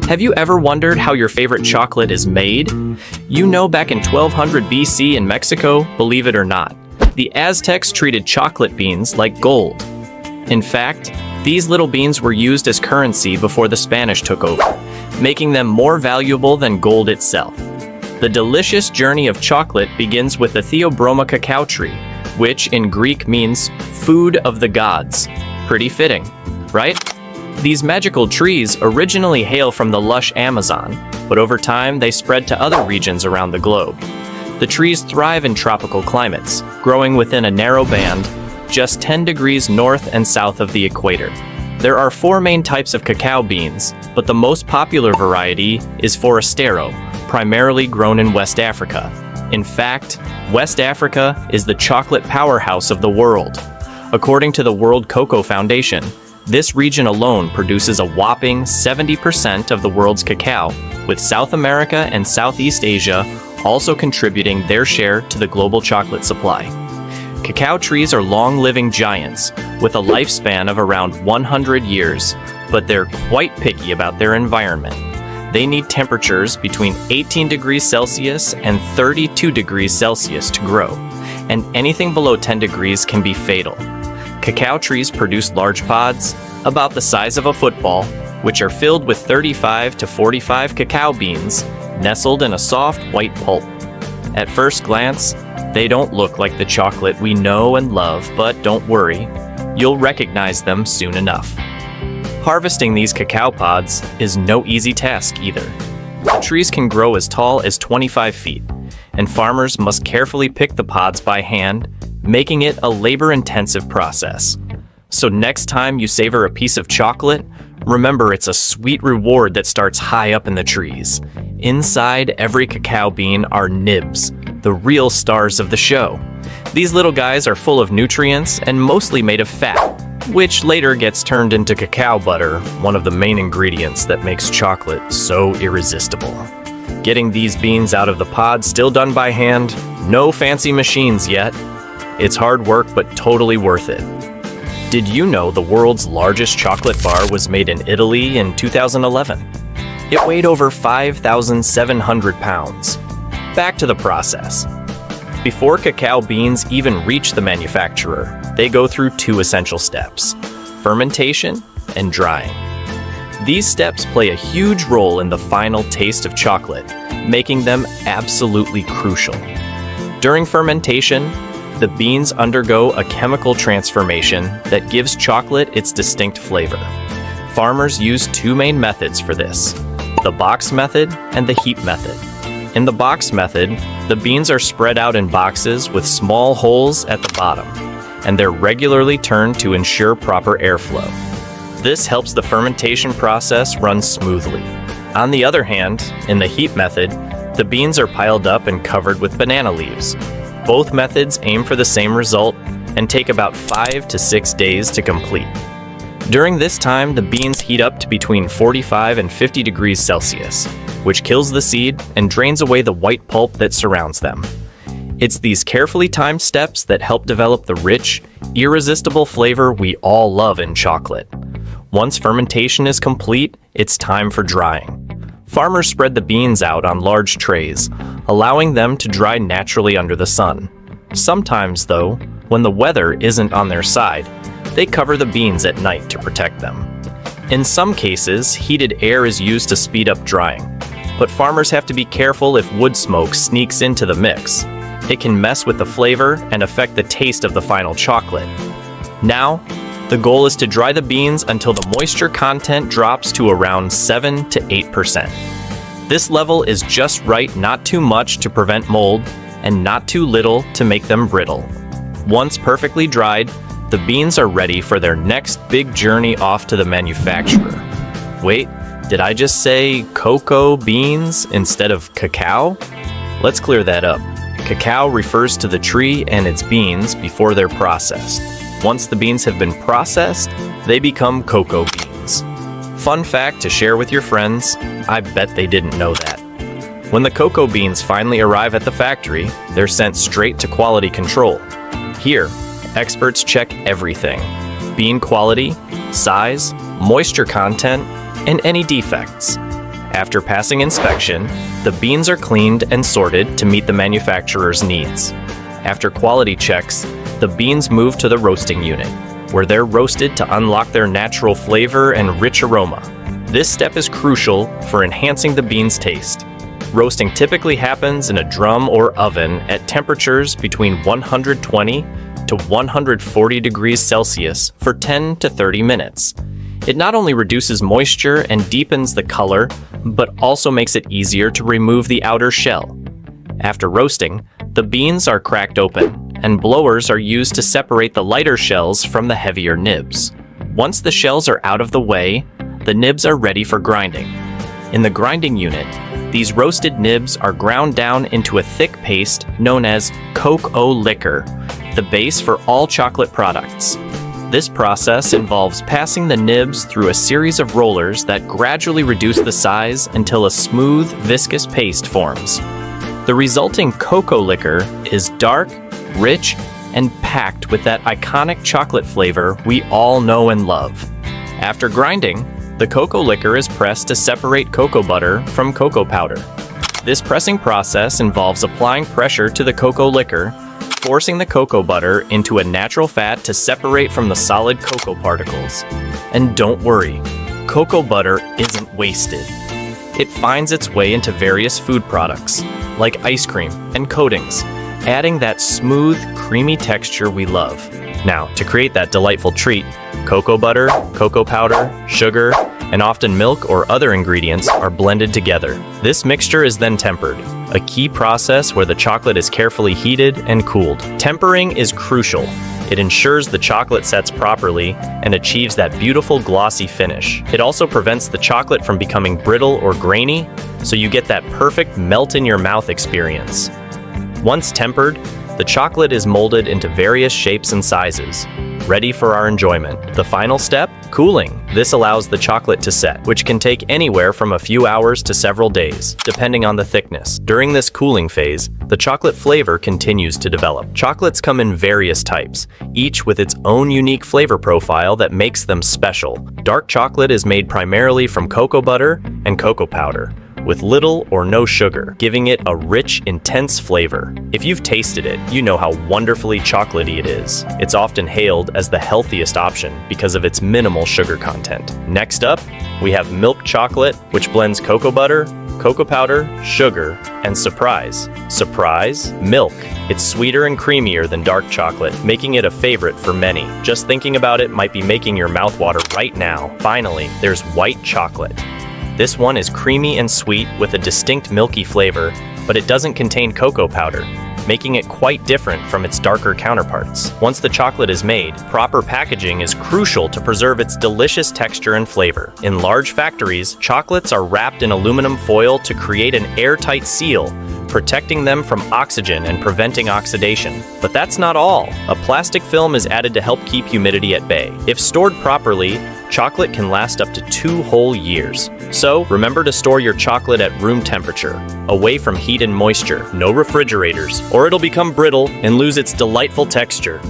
Have you ever wondered how your favorite chocolate is made? You know, back in 1200 BC in Mexico, believe it or not, the Aztecs treated chocolate beans like gold. In fact, these little beans were used as currency before the Spanish took over, making them more valuable than gold itself. The delicious journey of chocolate begins with the Theobroma cacao tree, which in Greek means food of the gods. Pretty fitting, right? These magical trees originally hail from the lush Amazon, but over time they spread to other regions around the globe. The trees thrive in tropical climates, growing within a narrow band, just 10 degrees north and south of the equator. There are 4 main types of cacao beans, but the most popular variety is Forastero, primarily grown in West Africa. In fact, West Africa is the chocolate powerhouse of the world. According to the World Cocoa Foundation, this region alone produces a whopping 70% of the world's cacao, with South America and Southeast Asia also contributing their share to the global chocolate supply. Cacao trees are long-living giants with a lifespan of around 100 years, but they're quite picky about their environment. They need temperatures between 18 degrees Celsius and 32 degrees Celsius to grow, and anything below 10 degrees can be fatal. Cacao trees produce large pods, about the size of a football, which are filled with 35 to 45 cacao beans, nestled in a soft white pulp. At first glance, they don't look like the chocolate we know and love, but don't worry, you'll recognize them soon enough. Harvesting these cacao pods is no easy task either. The trees can grow as tall as 25 feet, and farmers must carefully pick the pods by hand, making it a labor-intensive process. So next time you savor a piece of chocolate, remember it's a sweet reward that starts high up in the trees. Inside every cacao bean are nibs, the real stars of the show. These little guys are full of nutrients and mostly made of fat, which later gets turned into cacao butter, one of the main ingredients that makes chocolate so irresistible. Getting these beans out of the pod still done by hand, no fancy machines yet. It's hard work, but totally worth it. Did you know the world's largest chocolate bar was made in Italy in 2011? It weighed over 5,700 pounds. Back to the process. Before cacao beans even reach the manufacturer, they go through 2 essential steps: fermentation and drying. These steps play a huge role in the final taste of chocolate, making them absolutely crucial. During fermentation, the beans undergo a chemical transformation that gives chocolate its distinct flavor. Farmers use 2 main methods for this: the box method and the heap method. In the box method, the beans are spread out in boxes with small holes at the bottom, and they're regularly turned to ensure proper airflow. This helps the fermentation process run smoothly. On the other hand, in the heap method, the beans are piled up and covered with banana leaves. Both methods aim for the same result and take about 5 to 6 days to complete. During this time, the beans heat up to between 45 and 50 degrees Celsius, which kills the seed and drains away the white pulp that surrounds them. It's these carefully timed steps that help develop the rich, irresistible flavor we all love in chocolate. Once fermentation is complete, it's time for drying. Farmers spread the beans out on large trays, allowing them to dry naturally under the sun. Sometimes, though, when the weather isn't on their side, they cover the beans at night to protect them. In some cases, heated air is used to speed up drying, but farmers have to be careful if wood smoke sneaks into the mix. It can mess with the flavor and affect the taste of the final chocolate. Now, the goal is to dry the beans until the moisture content drops to around 7 to 8%. This level is just right, not too much to prevent mold, and not too little to make them brittle. Once perfectly dried, the beans are ready for their next big journey off to the manufacturer. Wait, did I just say cocoa beans instead of cacao? Let's clear that up. Cacao refers to the tree and its beans before they're processed. Once the beans have been processed, they become cocoa beans. Fun fact to share with your friends, I bet they didn't know that. When the cocoa beans finally arrive at the factory, they're sent straight to quality control. Here, experts check everything: bean quality, size, moisture content, and any defects. After passing inspection, the beans are cleaned and sorted to meet the manufacturer's needs. After quality checks, the beans move to the roasting unit, where they're roasted to unlock their natural flavor and rich aroma. This step is crucial for enhancing the beans' taste. Roasting typically happens in a drum or oven at temperatures between 120 to 140 degrees Celsius for 10 to 30 minutes. It not only reduces moisture and deepens the color, but also makes it easier to remove the outer shell. After roasting, the beans are cracked open, and blowers are used to separate the lighter shells from the heavier nibs. Once the shells are out of the way, the nibs are ready for grinding. In the grinding unit, these roasted nibs are ground down into a thick paste known as cocoa liquor, the base for all chocolate products. This process involves passing the nibs through a series of rollers that gradually reduce the size until a smooth, viscous paste forms. The resulting cocoa liquor is dark, rich, and packed with that iconic chocolate flavor we all know and love. After grinding, the cocoa liquor is pressed to separate cocoa butter from cocoa powder. This pressing process involves applying pressure to the cocoa liquor, forcing the cocoa butter into a natural fat to separate from the solid cocoa particles. And don't worry, cocoa butter isn't wasted. It finds its way into various food products, like ice cream and coatings, adding that smooth, creamy texture we love. Now, to create that delightful treat, cocoa butter, cocoa powder, sugar, and often milk or other ingredients are blended together. This mixture is then tempered, a key process where the chocolate is carefully heated and cooled. Tempering is crucial. It ensures the chocolate sets properly and achieves that beautiful glossy finish. It also prevents the chocolate from becoming brittle or grainy, so you get that perfect melt-in-your-mouth experience. Once tempered, the chocolate is molded into various shapes and sizes, ready for our enjoyment. The final step? Cooling. This allows the chocolate to set, which can take anywhere from a few hours to several days, depending on the thickness. During this cooling phase, the chocolate flavor continues to develop. Chocolates come in various types, each with its own unique flavor profile that makes them special. Dark chocolate is made primarily from cocoa butter and cocoa powder, with little or no sugar, giving it a rich, intense flavor. If you've tasted it, you know how wonderfully chocolatey it is. It's often hailed as the healthiest option because of its minimal sugar content. Next up, we have milk chocolate, which blends cocoa butter, cocoa powder, sugar, and surprise, milk. It's sweeter and creamier than dark chocolate, making it a favorite for many. Just thinking about it might be making your mouth water right now. Finally, there's white chocolate. This one is creamy and sweet with a distinct milky flavor, but it doesn't contain cocoa powder, making it quite different from its darker counterparts. Once the chocolate is made, proper packaging is crucial to preserve its delicious texture and flavor. In large factories, chocolates are wrapped in aluminum foil to create an airtight seal, protecting them from oxygen and preventing oxidation. But that's not all. A plastic film is added to help keep humidity at bay. If stored properly, chocolate can last up to 2 whole years. So remember to store your chocolate at room temperature, away from heat and moisture. No refrigerators, or it'll become brittle and lose its delightful texture.